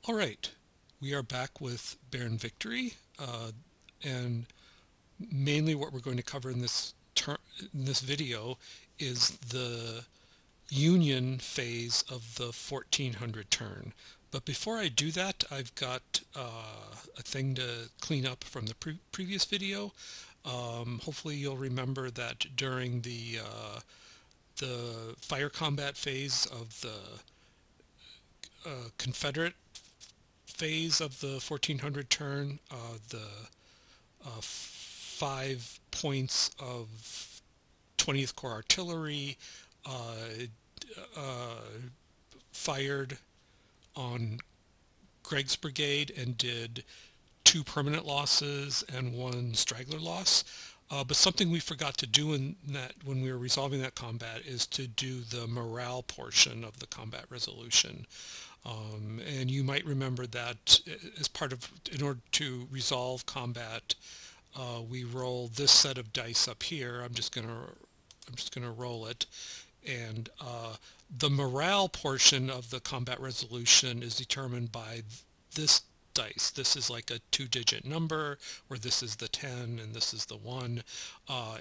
All right, we are back with Barren Victory, and mainly what we're going to cover in this video is the Union phase of the 1400 turn. But before I do that, I've got a thing to clean up from the previous video. Hopefully you'll remember that during the fire combat phase of the Confederate phase of the 1400 turn, the 5 points of 20th Corps artillery uh, uh, fired on Gregg's brigade and did 2 permanent losses and 1 straggler loss. But something we forgot to do in that when we were resolving that combat is to do the morale portion of the combat resolution. And you might remember that as in order to resolve combat, we roll this set of dice up here. I'm just gonna roll it, and the morale portion of the combat resolution is determined by this dice. This is like a 2-digit number, where this is the 10 and this is the 1.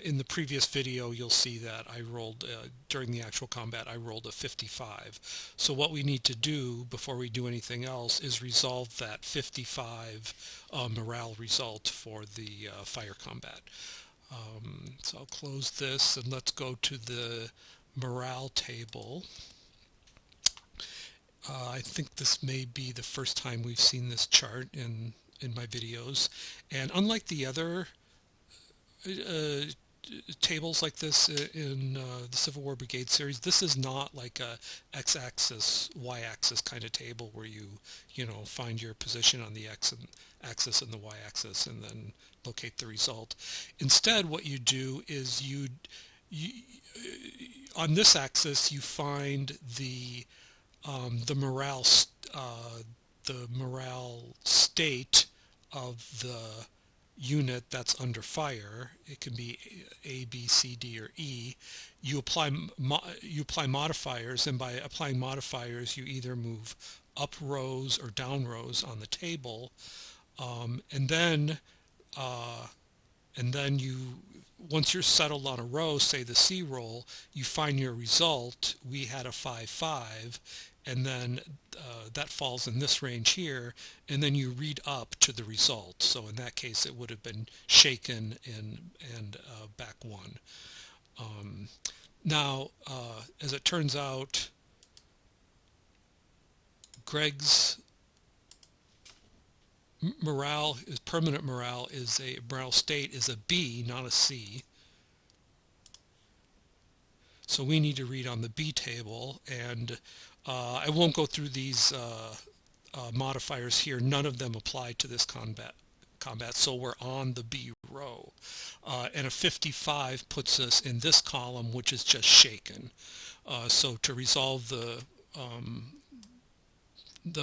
In the previous video, you'll see that I rolled, during the actual combat, I rolled a 55. So what we need to do before we do anything else is resolve that 55 morale result for the fire combat. So I'll close this and let's go to the morale table. I think this may be the first time we've seen this chart in my videos. And unlike the other tables like this in the Civil War Brigade series, this is not like a x-axis, y-axis kind of table where you know, find your position on the axis and the y-axis and then locate the result. Instead, what you do is you on this axis you find the morale state of the unit that's under fire. It can be A, B, C, D, or E. You apply modifiers, and by applying modifiers, you either move up rows or down rows on the table, and then you, once you're settled on a row, say the C roll, you find your result. We had a 5-5, and then that falls in this range here, and then you read up to the result. So in that case, it would have been shaken and back 1. Now, as it turns out, Gregg's morale, his permanent morale state is a B, not a C. So we need to read on the B table, and I won't go through these modifiers here. None of them apply to this combat, so we're on the B row. And a 55 puts us in this column, which is just shaken. So to resolve the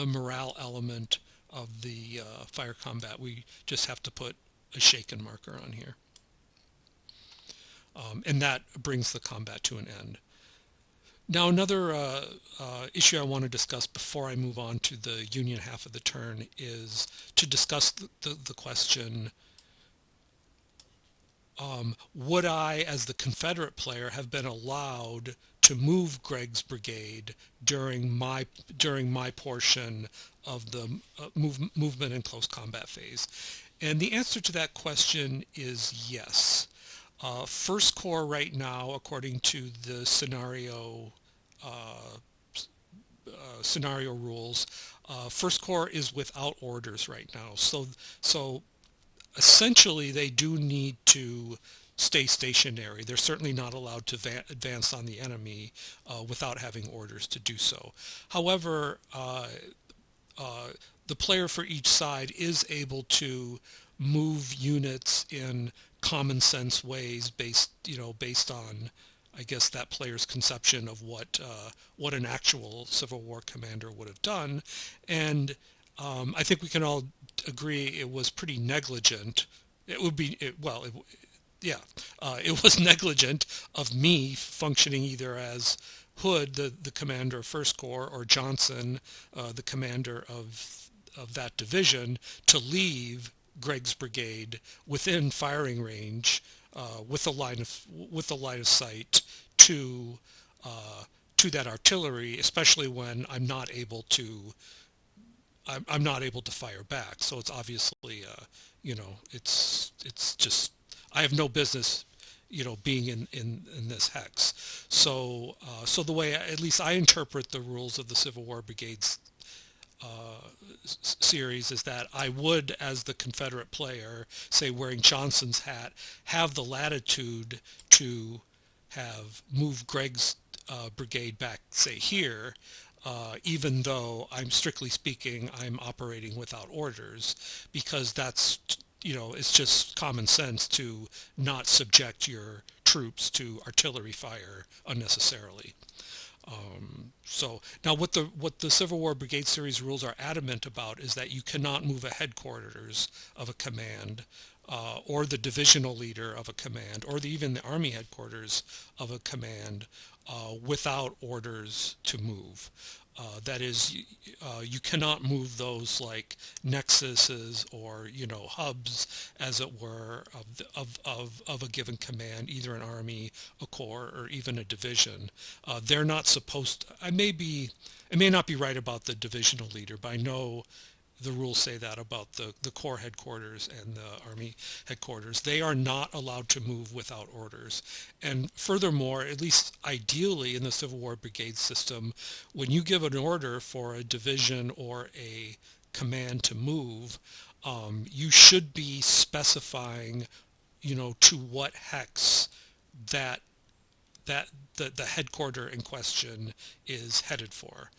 morale element of the fire combat, we just have to put a shaken marker on here. And that brings the combat to an end. Now another issue I want to discuss before I move on to the Union half of the turn is to discuss the question, would I, as the Confederate player, have been allowed to move Gregg's brigade during my portion of the movement and close combat phase? And the answer to that question is yes. First Corps right now, according to the scenario rules, First Corps is without orders right now. So essentially they do need to stay stationary. They're certainly not allowed to advance on the enemy without having orders to do so. However, the player for each side is able to move units in common sense ways based on, I guess, that player's conception of what an actual Civil War commander would have done. And I think we can all agree it was pretty negligent. It was negligent of me functioning either as Hood, the commander of First Corps, or Johnson, the commander of that division to leave Gregg's brigade within firing range with the line of sight to that artillery, especially when I'm not able to fire back. So it's obviously it's just I have no business being in this hex. So the way at least I interpret the rules of the Civil War Brigades series is that I would, as the Confederate player, say wearing Johnson's hat, have the latitude to have moved Gregg's brigade back, say here, even though strictly speaking, I'm operating without orders, because that's, it's just common sense to not subject your troops to artillery fire unnecessarily. So now what the Civil War Brigade Series rules are adamant about is that you cannot move a headquarters of a command or the divisional leader of a command or even the army headquarters of a command without orders to move. That is, you cannot move those like nexuses or hubs, as it were, of a given command, either an army, a corps, or even a division. They're not supposed to, I may not be right about the divisional leader, but I know the rules say that about the corps headquarters and the army headquarters. They are not allowed to move without orders. And furthermore, at least ideally in the Civil War Brigade system, when you give an order for a division or a command to move, you should be specifying, to what hex that the headquarter in question is headed for.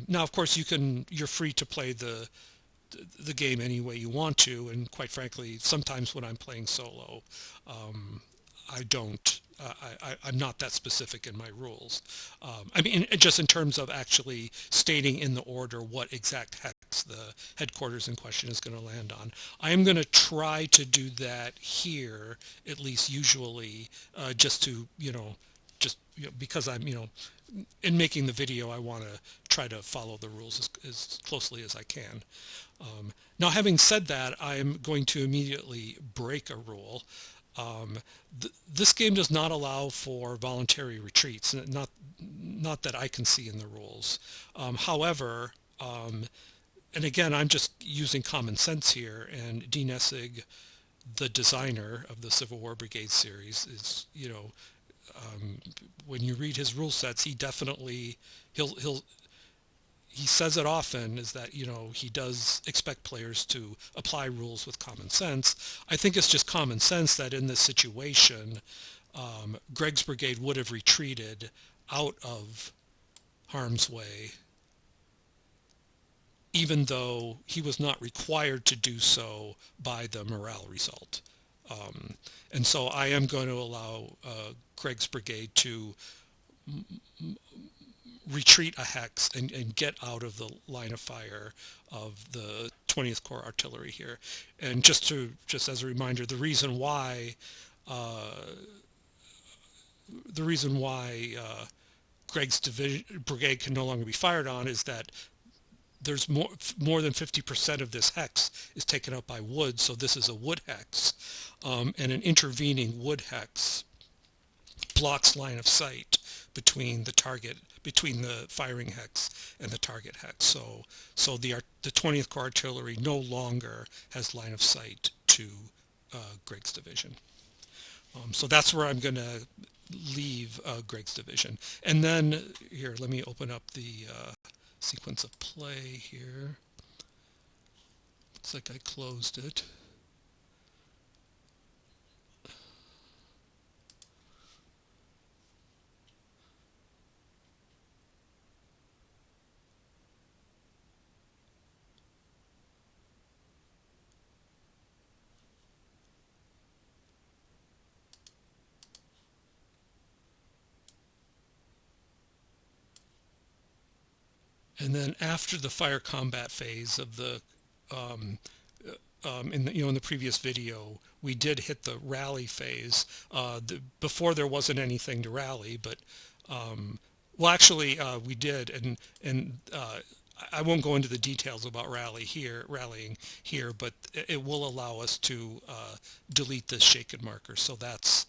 Now, of course, you're free to play the game any way you want to, and quite frankly, sometimes when I'm playing solo, I don't. I'm not that specific in my rules. I mean, just in terms of actually stating in the order what exact hex the headquarters in question is going to land on. I am going to try to do that here, at least usually, just to, because I'm, in making the video, I want to try to follow the rules as closely as I can. Now, having said that, I'm going to immediately break a rule. This game does not allow for voluntary retreats, not that I can see in the rules. However, and again, I'm just using common sense here, and Dean Essig, the designer of the Civil War Brigade series, is, when you read his rule sets, he definitely, he says it often, is that, he does expect players to apply rules with common sense. I think it's just common sense that in this situation, Gregg's brigade would have retreated out of harm's way, even though he was not required to do so by the morale result. And so I am going to allow Gregg's brigade to retreat a hex and get out of the line of fire of the 20th Corps artillery here. And just as a reminder, the reason why Gregg's brigade can no longer be fired on is that there's more than 50% of this hex is taken up by wood, so this is a wood hex, and an intervening wood hex blocks line of sight between the firing hex and the target hex. So the 20th Corps artillery no longer has line of sight to Gregg's division. So that's where I'm going to leave Gregg's division. And then here, let me open up the sequence of play here. Looks like I closed it. And then after the fire combat phase of the in the previous video, we did hit the rally phase. Before there wasn't anything to rally, but well, actually we did, and I won't go into the details about rallying here, but it will allow us to delete this shaken marker. So that's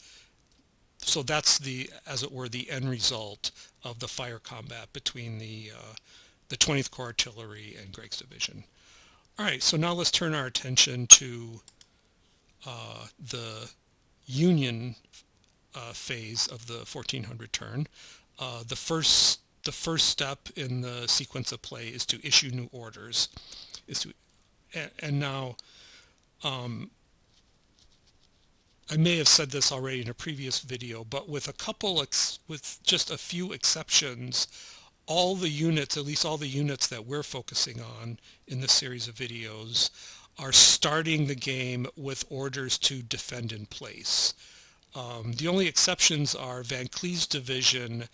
the, as it were, the end result of the fire combat between the 20th Corps Artillery and Gregg's division. All right, so now let's turn our attention to the Union phase of the 1400 turn. The first step in the sequence of play is to issue new orders. And now I may have said this already in a previous video, but with just a few exceptions, all the units, at least all the units that we're focusing on in this series of videos, are starting the game with orders to defend in place. The only exceptions are Van Cleve's division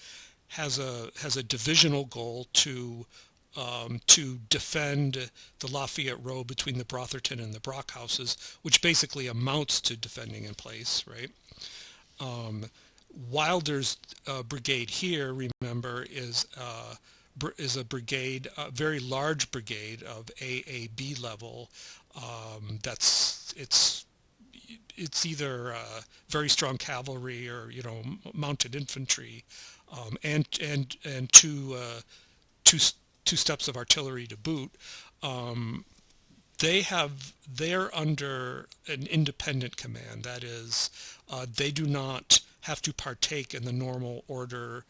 has a divisional goal to defend the Lafayette Road between the Brotherton and the Brock houses, which basically amounts to defending in place, right? Wilder's brigade here, remember, is a brigade, a very large brigade of AAB level. It's either very strong cavalry or mounted infantry, and two steps of artillery to boot. They're under an independent command. That is, they do not have to partake in the normal order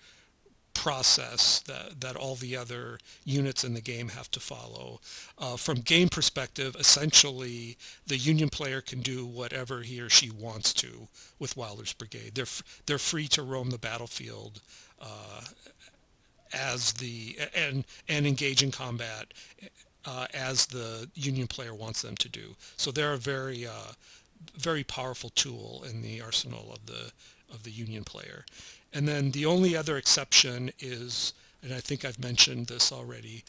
process that all the other units in the game have to follow. From game perspective, essentially, the Union player can do whatever he or she wants to with Wilder's brigade. They're free to roam the battlefield and engage in combat as the Union player wants them to do. So they're a very very powerful tool in the arsenal of the Union player. And then the only other exception is, and I think I've mentioned this already,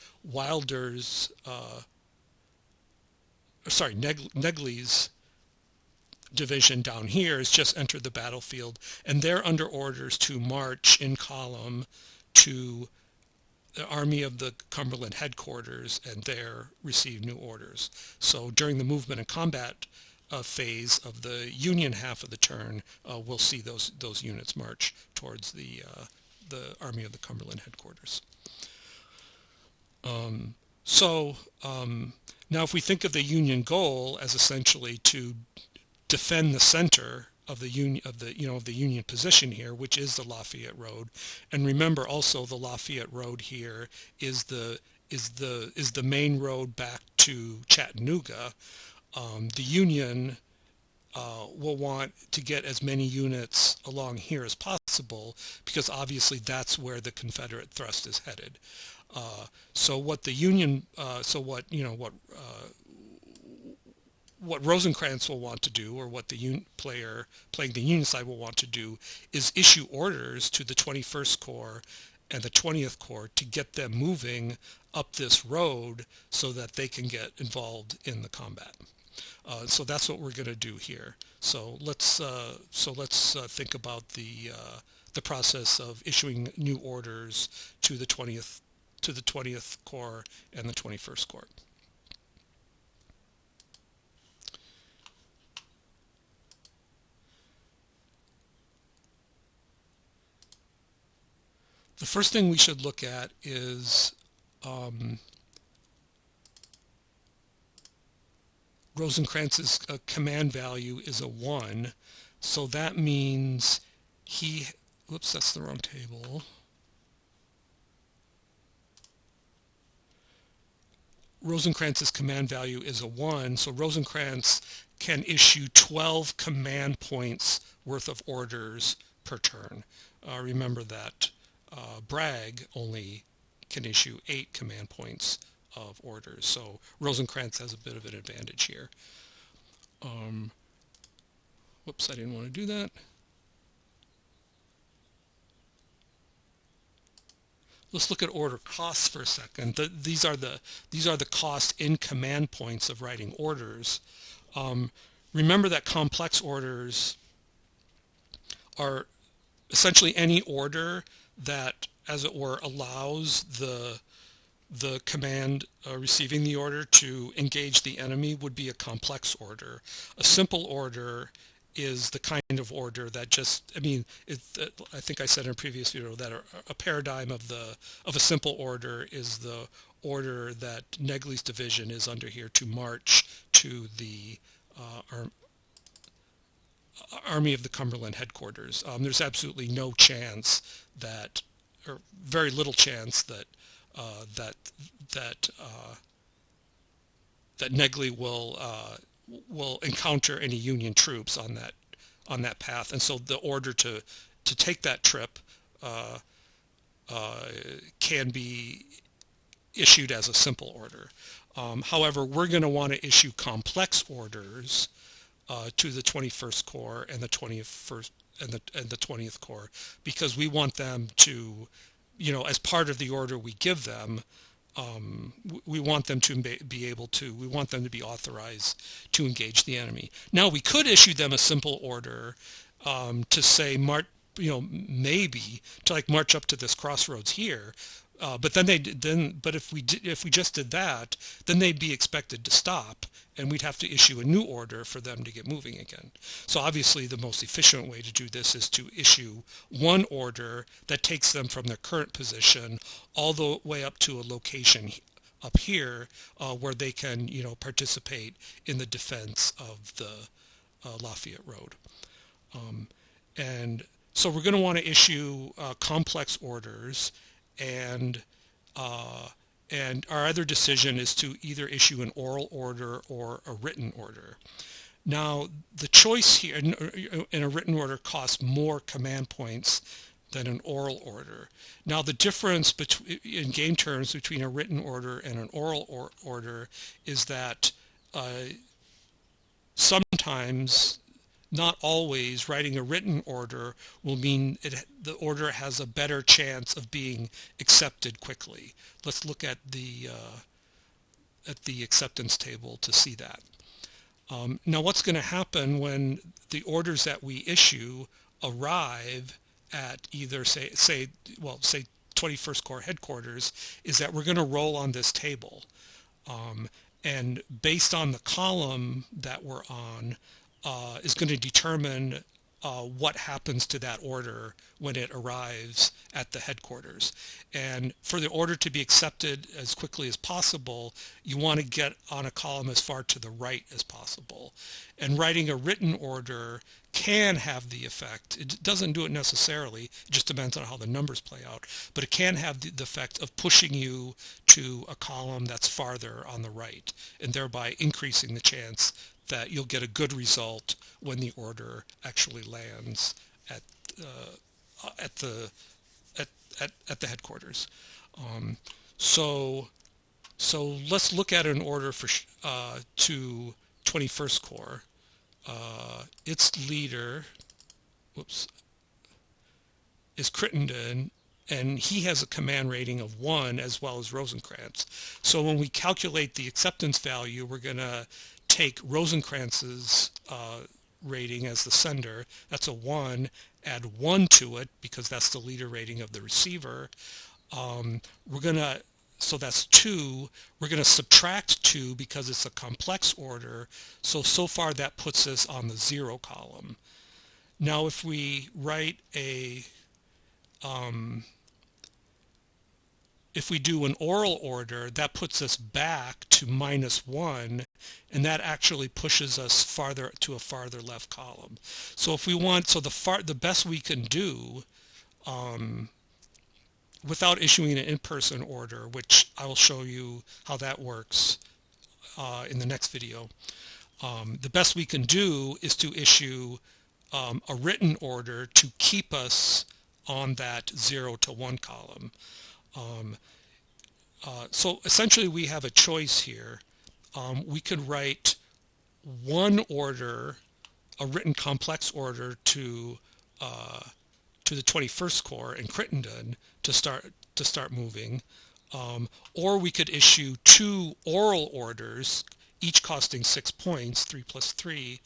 Negley's division down here has just entered the battlefield, and they're under orders to march in column to the Army of the Cumberland headquarters and there receive new orders. So during the movement and combat phase of the Union half of the turn, we'll see those units march towards the Army of the Cumberland headquarters. Now, if we think of the Union goal as essentially to defend the center of the Union position here, which is the Lafayette Road, and remember also the Lafayette Road here is the main road back to Chattanooga. The Union will want to get as many units along here as possible because obviously that's where the Confederate thrust is headed. So what the Union, what Rosecrans will want to do, or what the player playing the Union side will want to do, is issue orders to the 21st Corps and the 20th Corps to get them moving up this road so that they can get involved in the combat. So that's what we're going to do here. So let's think about the process of issuing new orders to the 20th Corps and the 21st Corps. The first thing we should look at is Rosecrans's command value is a 1, so that means whoops, that's the wrong table. Rosecrans's command value is a 1, so Rosecrans can issue 12 command points worth of orders per turn. Remember that Bragg only can issue 8 command points of orders, so Rosecrans has a bit of an advantage here. Whoops, I didn't want to do that. Let's look at order costs for a second. These are the cost in command points of writing orders. Remember that complex orders are essentially any order that, as it were, allows the the command receiving the order to engage the enemy would be a complex order. A simple order is the kind of order that just, I mean, I think I said in a previous video that a paradigm of a simple order is the order that Negley's division is under here to march to the Army of the Cumberland headquarters. There's absolutely no chance that, or very little chance that that that that Negley will encounter any Union troops on that path, and so the order to take that trip can be issued as a simple order. However, we're going to want to issue complex orders to the 21st Corps and the 21st and the 20th Corps, because we want them to, as part of the order we give them, we want them to be able to, we want them to be authorized to engage the enemy. Now, we could issue them a simple order to say, maybe to like march up to this crossroads here. But if we just did that, then they'd be expected to stop, and we'd have to issue a new order for them to get moving again. So obviously, the most efficient way to do this is to issue one order that takes them from their current position all the way up to a location up here where they can, participate in the defense of the Lafayette Road. And so we're going to want to issue complex orders. And our other decision is to either issue an oral order or a written order. Now, the choice here in a written order costs more command points than an oral order. Now, the difference in game terms between a written order and an oral order is that sometimes, not always, writing a written order will mean the order has a better chance of being accepted quickly. Let's look at the acceptance table to see that. Now, what's going to happen when the orders that we issue arrive at either say 21st Corps headquarters is that we're going to roll on this table, and based on the column that we're on, is going to determine what happens to that order when it arrives at the headquarters. And for the order to be accepted as quickly as possible, you want to get on a column as far to the right as possible. And writing a written order can have the effect, it doesn't do it necessarily, it just depends on how the numbers play out, but it can have the effect of pushing you to a column that's farther on the right, and thereby increasing the chance that you'll get a good result when the order actually lands at the headquarters. So let's look at an order for to 21st Corps. Its leader, is Crittenden, and he has a command rating of 1 as well as Rosecrans. So when we calculate the acceptance value, we're going to take Rosecrans's rating as the sender. That's a 1. Add 1 to it because that's the leader rating of the receiver. So that's 2. We're going to subtract 2 because it's a complex order. So far that puts us on the 0 column. Now if we write if we do an oral order, that puts us back to -1, and that actually pushes us farther to a farther left column. So if we want, the best we can do without issuing an in-person order, which I will show you how that works in the next video, the best we can do is to issue a written order to keep us on that 0 to 1 column. So essentially we have a choice here. We could write one order, a written complex order to the 21st Corps in Crittenden to start moving, or we could issue 2 oral orders, each costing 6 points, 3 plus 3,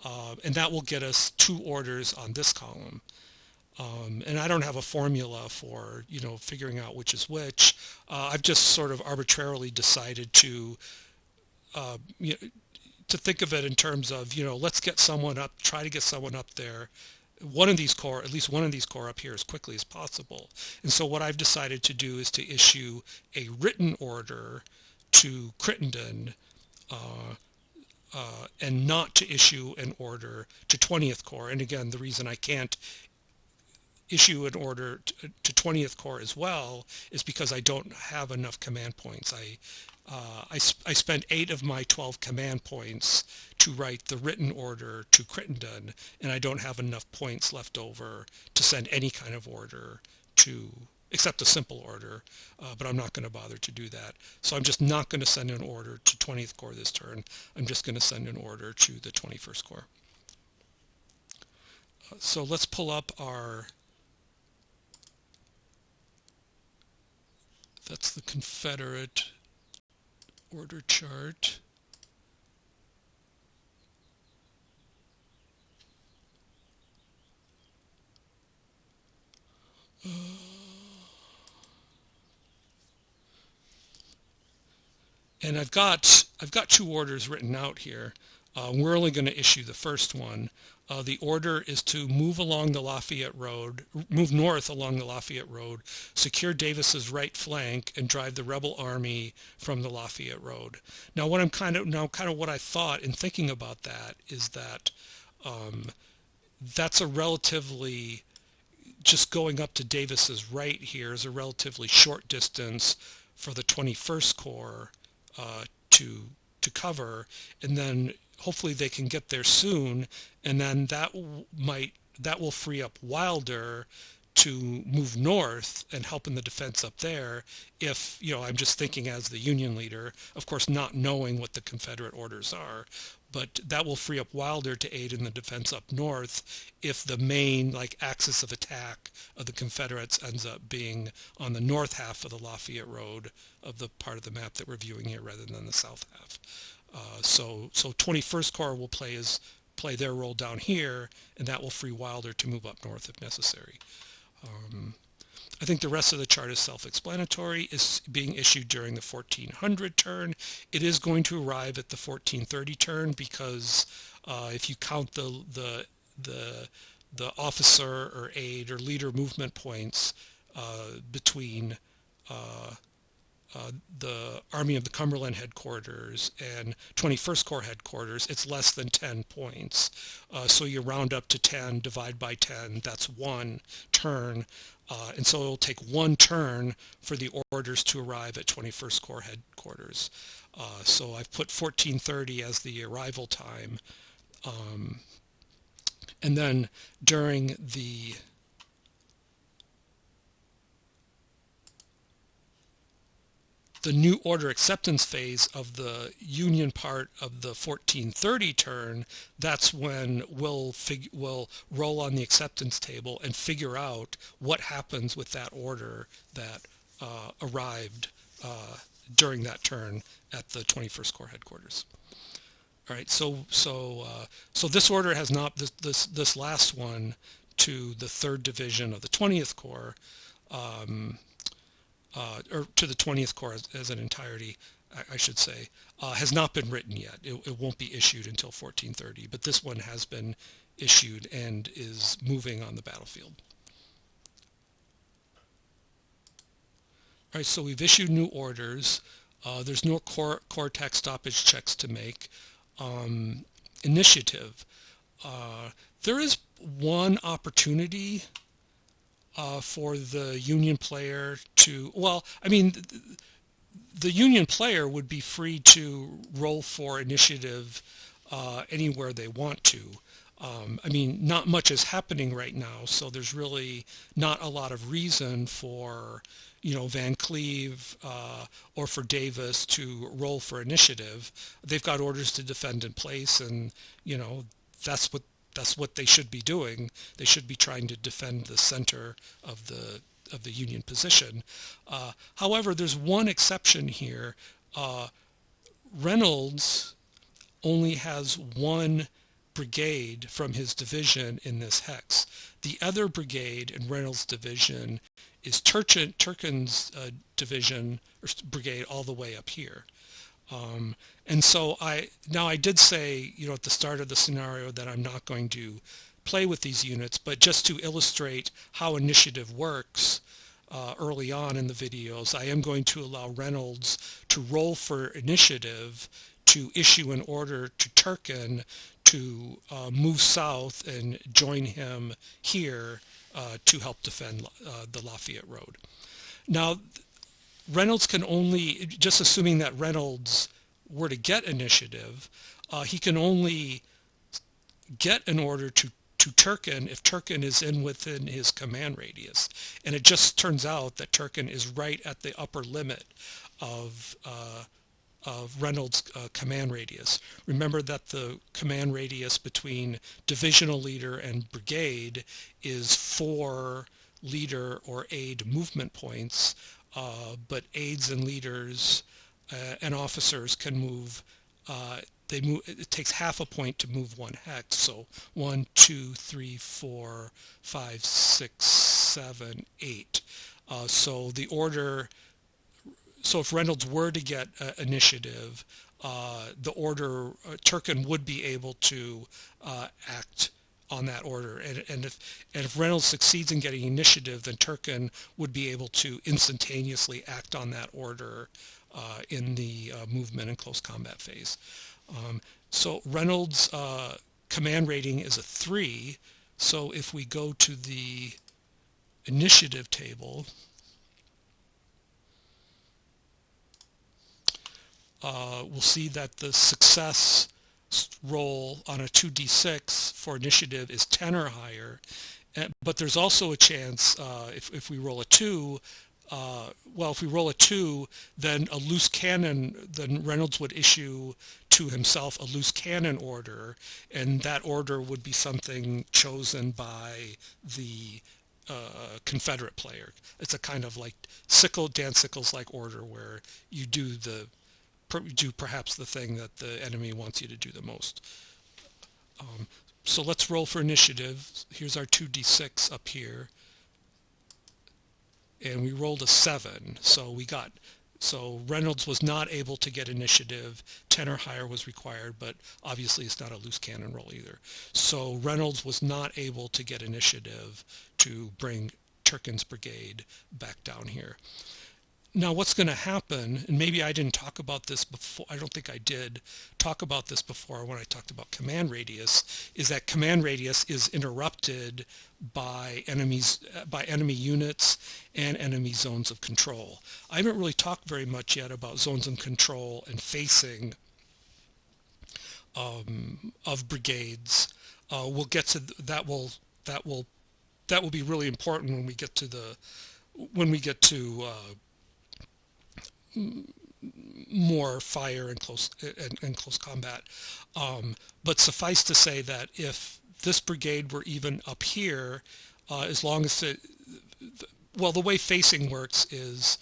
and that will get us 2 orders on this column. And I don't have a formula for, figuring out which is which. I've just sort of arbitrarily decided to, you know, to think of it in terms of, let's get someone up, try to get someone up there, at least one of these corps up here as quickly as possible. And so what I've decided to do is to issue a written order to Crittenden, and not to issue an order to 20th Corps. And again, the reason I can't issue an order to 20th Corps as well is because I don't have enough command points. I spent 8 of my 12 command points to write the written order to Crittenden, and I don't have enough points left over to send any kind of order to, except a simple order, but I'm not going to bother to do that. So I'm just not going to send an order to 20th Corps this turn. I'm just going to send an order to the 21st Corps. So let's pull up that's the Confederate order chart. And I've got 2 orders written out here. We're only going to issue the first one. The order is to move along the Lafayette Road, move north along the Lafayette Road, secure Davis's right flank, and drive the rebel army from the Lafayette Road. Now, what I thought in thinking about that is that that's a relatively, just going up to Davis's right here is a relatively short distance for the 21st Corps to cover, and then hopefully they can get there soon, and then that will free up Wilder to move north and help in the defense up there. If, I'm just thinking as the Union leader, of course not knowing what the Confederate orders are, but that will free up Wilder to aid in the defense up north if the main axis of attack of the Confederates ends up being on the north half of the Lafayette Road of the part of the map that we're viewing here rather than the south half. So 21st Corps will play their role down here, and that will free Wilder to move up north if necessary. I think the rest of the chart is self-explanatory. It's being issued during the 1400 turn. It is going to arrive at the 1430 turn because if you count the officer or aide or leader movement points between the Army of the Cumberland headquarters and 21st Corps headquarters, it's less than 10 points. So you round up to 10, divide by 10, that's 1 turn. And so it'll take 1 turn for the orders to arrive at 21st Corps headquarters. So I've put 1430 as the arrival time. And then during the new order acceptance phase of the Union part of the 1430 turn, that's when we'll roll on the acceptance table and figure out what happens with that order that arrived during that turn at the 21st Corps headquarters. All right, so this order has not, this last one to the 3rd Division of the 20th Corps, or to the 20th Corps as an entirety, I should say, has not been written yet. It won't be issued until 1430, but this one has been issued and is moving on the battlefield. All right, so we've issued new orders. There's no core text stoppage checks to make. Initiative. There is one opportunity for the Union player to, the Union player would be free to roll for initiative anywhere they want to. Not much is happening right now, so there's really not a lot of reason for, Van Cleve or for Davis to roll for initiative. They've got orders to defend in place, and, that's what they should be doing. They should be trying to defend the center of the Union position. However, there's one exception here. Reynolds only has one brigade from his division in this hex. The other brigade in Reynolds' division is Turkin's division or brigade all the way up here. And so I did say, at the start of the scenario that I'm not going to play with these units, but just to illustrate how initiative works early on in the videos, I am going to allow Reynolds to roll for initiative to issue an order to Turkin to move south and join him here to help defend the Lafayette Road. Now, Reynolds can only, just assuming that Reynolds were to get initiative, he can only get an order to Turkin if Turkin is within his command radius. And it just turns out that Turkin is right at the upper limit of Reynolds' command radius. Remember that the command radius between divisional leader and brigade is 4 leader or aide movement points, but aides and leaders and officers can move. It takes half a point to move 1 hex. So 1, 2, 3, 4, 5, 6, 7, 8. So the order. So if Reynolds were to get initiative, the order Turkin would be able to act on that order, and if Reynolds succeeds in getting initiative, then Turkin would be able to instantaneously act on that order in the movement and close combat phase. So Reynolds' command rating is a 3. So if we go to the initiative table, we'll see that the success roll on a 2d6 for initiative is 10 or higher. But there's also a chance if we roll a 2, if we roll a 2, then a loose cannon, then Reynolds would issue to himself a loose cannon order, and that order would be something chosen by the Confederate player. It's a kind of like Dan Sickles-like order where you do perhaps the thing that the enemy wants you to do the most. So let's roll for initiative. Here's our 2d6 up here. And we rolled a 7. So Reynolds was not able to get initiative. 10 or higher was required, but obviously it's not a loose cannon roll either. So Reynolds was not able to get initiative to bring Turkin's brigade back down here. Now what's going to happen, and maybe I didn't talk about this before, I don't think I did talk about this before when I talked about command radius, is that command radius is interrupted by enemy units and enemy zones of control. I haven't really talked very much yet about zones of control and facing of brigades. We'll get to that. That will be really important when we get to more fire and close combat. But suffice to say that if this brigade were even up here, as long as the way facing works is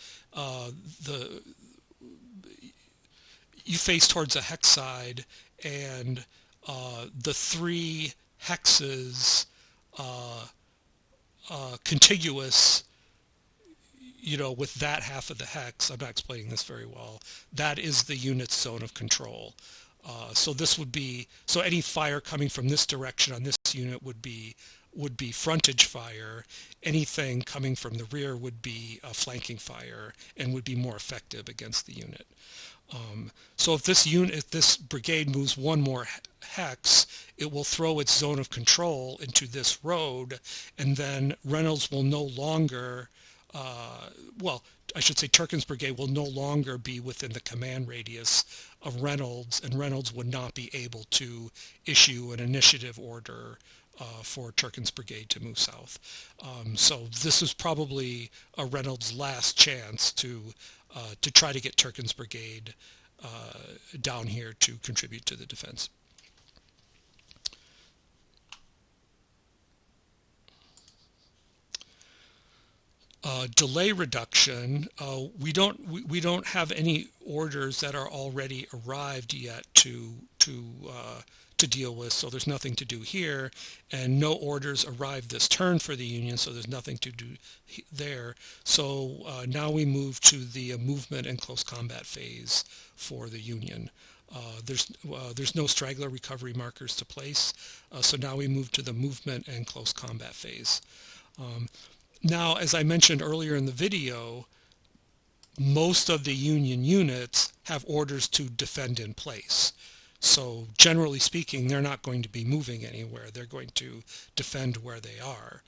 you face towards a hex side, and the 3 hexes contiguous, with that half of the hex, I'm not explaining this very well, that is the unit's zone of control. So any fire coming from this direction on this unit would be frontage fire. Anything coming from the rear would be flanking fire and would be more effective against the unit. So if this brigade moves 1 more hex, it will throw its zone of control into this road, and then Reynolds will no longer I should say Turkin's brigade will no longer be within the command radius of Reynolds, and Reynolds would not be able to issue an initiative order for Turkin's brigade to move south. So this is probably a Reynolds' last chance to try to get Turkin's brigade down here to contribute to the defense. Delay reduction. We don't have any orders that are already arrived yet to to deal with, so there's nothing to do here, and no orders arrive this turn for the Union, so there's nothing to do there. So now we move to the movement and close combat phase for the Union. There's no straggler recovery markers to place, so now we move to the movement and close combat phase. Now, as I mentioned earlier in the video, most of the Union units have orders to defend in place. So generally speaking, they're not going to be moving anywhere. They're going to defend where they are.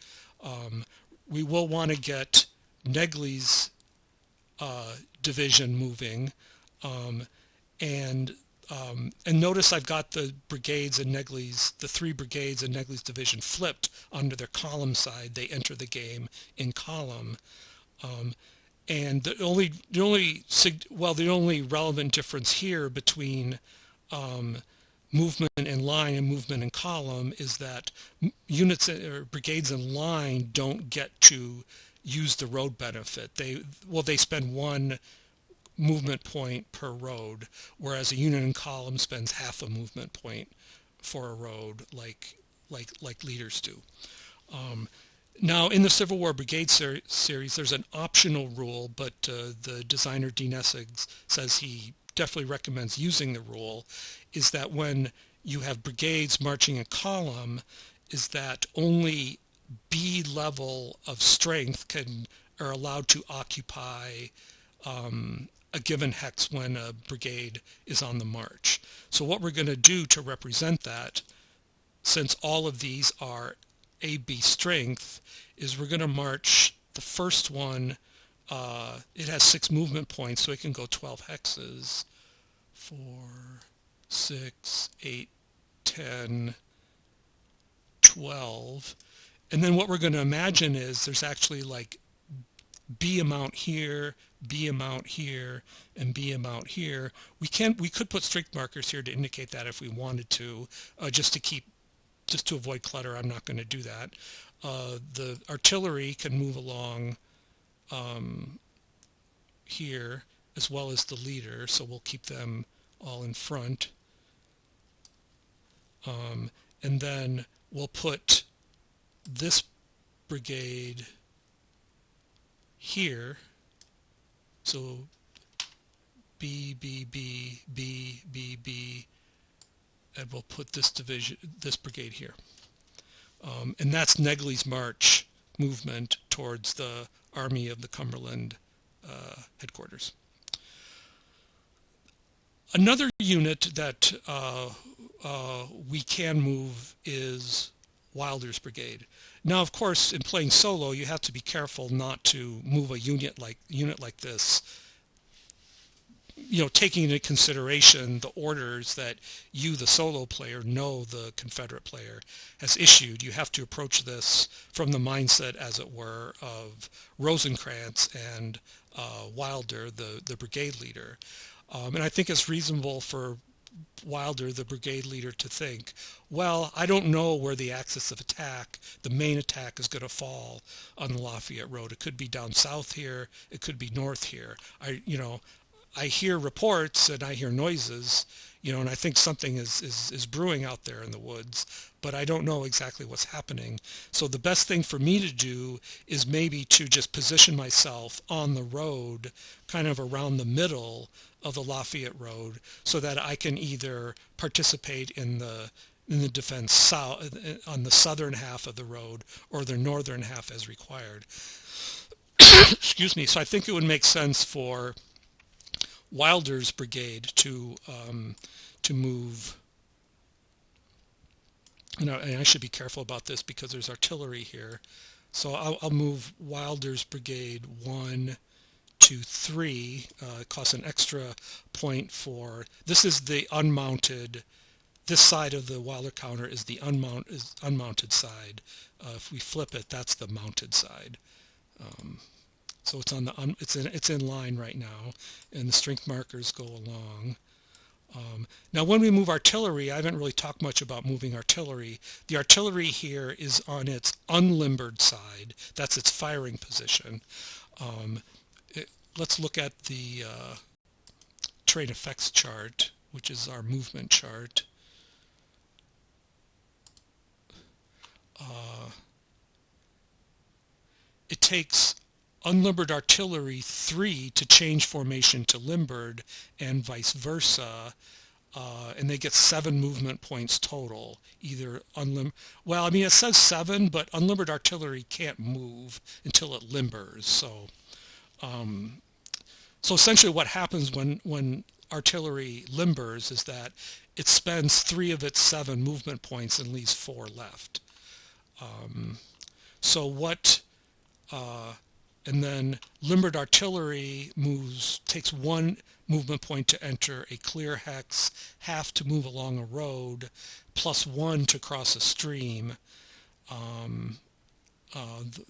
We will want to get Negley's division moving, and notice I've got the brigades and the 3 brigades in Negley's division flipped onto their column side. They enter the game in column. And the only relevant difference here between movement in line and movement in column is that units or brigades in line don't get to use the road benefit. They spend 1 movement point per road, whereas a unit in column spends half a movement point for a road, like leaders do. Now, in the Civil War Brigade series, there's an optional rule, but the designer Dean Essig says he definitely recommends using the rule, is that when you have brigades marching in column, is that only B level of strength are allowed to occupy a given hex when a brigade is on the march. So what we're going to do to represent that, since all of these are AB strength, is we're going to march the first one. It has 6 movement points, so it can go 12 hexes. 4, 6, 8, 10, 12. And then what we're going to imagine is there's actually like B amount here, B amount here, and B amount here. We could put strength markers here to indicate that if we wanted to, just to avoid clutter. I'm not going to do that. The artillery can move along here, as well as the leader, so we'll keep them all in front. And then we'll put this brigade here. So B, B, B, B, B, B, and we'll put this brigade here. And that's Negley's march movement towards the Army of the Cumberland headquarters. Another unit that we can move is Wilder's brigade. Now, of course, in playing solo, you have to be careful not to move a unit like this, taking into consideration the orders that you, the solo player, know the Confederate player has issued. You have to approach this from the mindset, as it were, of Rosecrans and Wilder, the brigade leader. And I think it's reasonable for Wilder, the brigade leader, to think, well, I don't know where the axis of attack, the main attack, is going to fall on the Lafayette Road. It could be down south here. It could be north here. I hear reports and I hear noises, and I think something is brewing out there in the woods, but I don't know exactly what's happening. So the best thing for me to do is maybe to just position myself on the road, kind of around the middle of the Lafayette Road, so that I can either participate in the defense south, on the southern half of the road, or the northern half as required. Excuse me. So I think it would make sense for Wilder's brigade to move. And I should be careful about this because there's artillery here. So I'll move Wilder's brigade 1, 2, 3. It costs an extra point for. This is the unmounted. This side of the Wilder counter is the unmounted side. If we flip it, that's the mounted side. So it's on the it's in line right now, and the strength markers go along. Now, when we move artillery, I haven't really talked much about moving artillery. The artillery here is on its unlimbered side. That's its firing position. Let's look at the terrain effects chart, which is our movement chart. uh, it takes unlimbered artillery 3 to change formation to limbered and vice versa. And they get 7 movement points total. Either well, I mean, it says 7, but unlimbered artillery can't move until it limbers. Um, so essentially what happens when artillery limbers is that it spends 3 of its 7 movement points and leaves 4 left. Um, so what, and then limbered artillery takes 1 movement point to enter a clear hex, half to move along a road, plus 1 to cross a stream.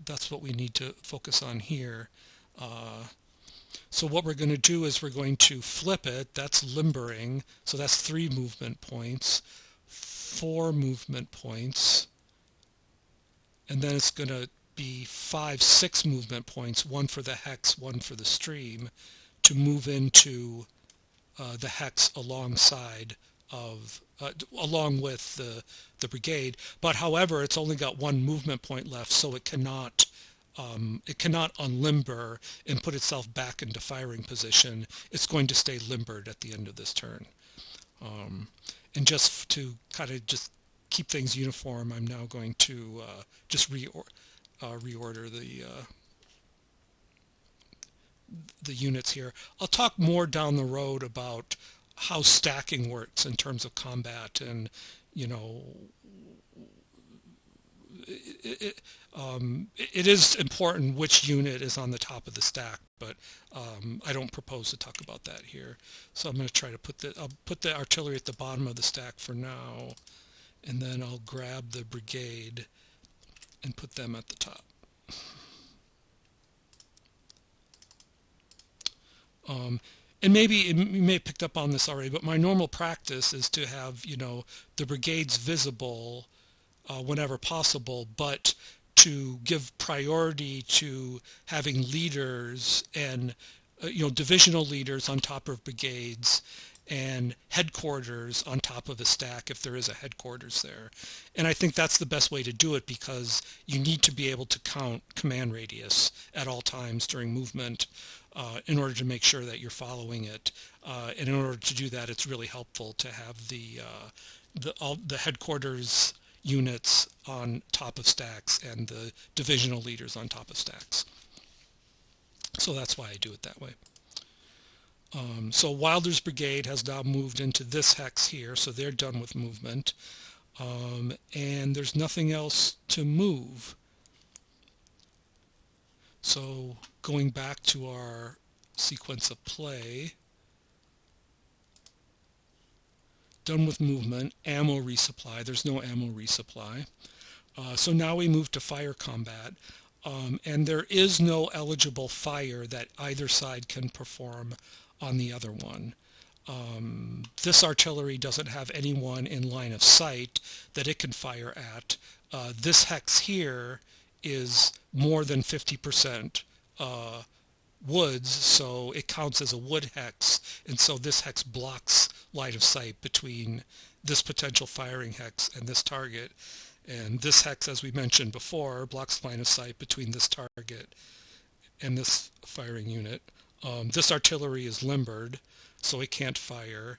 That's what we need to focus on here. So what we're going to do is we're going to flip it. That's limbering. So that's 3 movement points, 4 movement points, and then it's going to be 5, 6 movement points, 1 for the hex, 1 for the stream, to move into the hex alongside of along with the brigade. But however, it's only got 1 movement point left, so it cannot unlimber and put itself back into firing position. It's going to stay limbered at the end of this turn. And just to kind of just keep things uniform, I'm now going to just reorder the units here. I'll talk more down the road about how stacking works in terms of combat, and you know, it is important which unit is on the top of the stack, but I don't propose to talk about that here. So I'm going to try to I'll put the artillery at the bottom of the stack for now, and then I'll grab the brigade and put them at the top. And maybe you may have picked up on this already, but my normal practice is to have, you know, the brigades visible whenever possible, but to give priority to having leaders and divisional leaders on top of brigades and headquarters on top of the stack if there is a headquarters there. And I think that's the best way to do it, because you need to be able to count command radius at all times during movement in order to make sure that you're following it. And in order to do that, it's really helpful to have all the headquarters units on top of stacks and the divisional leaders on top of stacks. So that's why I do it that way. So Wilder's brigade has now moved into this hex here, so they're done with movement. And there's nothing else to move. So going back to our sequence of play, done with movement, ammo resupply. There's no ammo resupply. So now we move to fire combat. And there is no eligible fire that either side can perform on the other one. This artillery doesn't have anyone in line of sight that it can fire at. This hex here is more than 50% woods, so it counts as a wood hex, and so this hex blocks line of sight between this potential firing hex and this target. And this hex, as we mentioned before, blocks line of sight between this target and this firing unit. This artillery is limbered, so it can't fire.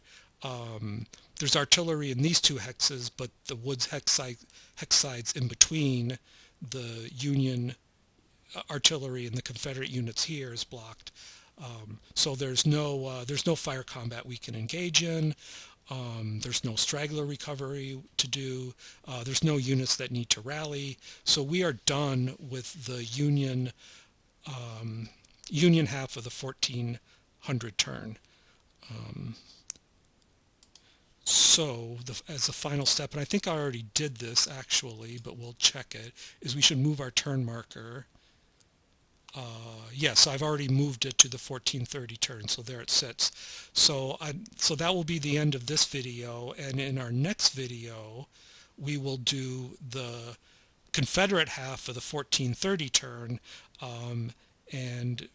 There's artillery in these 2 hexes, but the woods hex sides in between the Union artillery and the Confederate units here is blocked. So there's no fire combat we can engage in. There's no straggler recovery to do. There's no units that need to rally. So we are done with the Union half of the 1400 turn. So as a final step, and I think I already did this actually, but we'll check it, is we should move our turn marker. Yes, I've already moved it to the 1430 turn, so there it sits. So that will be the end of this video, and in our next video we will do the Confederate half of the 1430 turn, and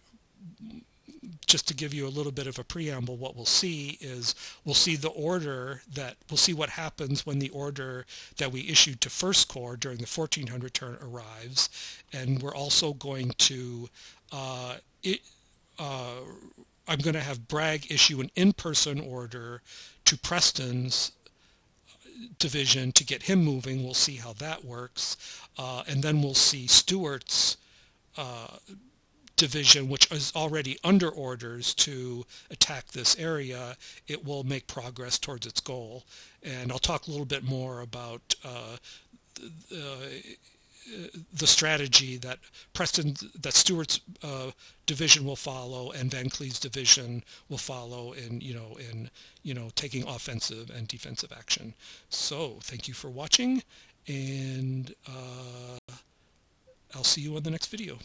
just to give you a little bit of a preamble, what we'll see is we'll see the order that we'll see what happens when the order that we issued to First Corps during the 1400 turn arrives, and we're also going to I'm going to have Bragg issue an in-person order to Preston's division to get him moving. We'll see how that works, and then we'll see Stewart's division, which is already under orders to attack this area. It will make progress towards its goal, and I'll talk a little bit more about the strategy that Stewart's division will follow and Van Cleve's division will follow in taking offensive and defensive action. So thank you for watching, and I'll see you on the next video.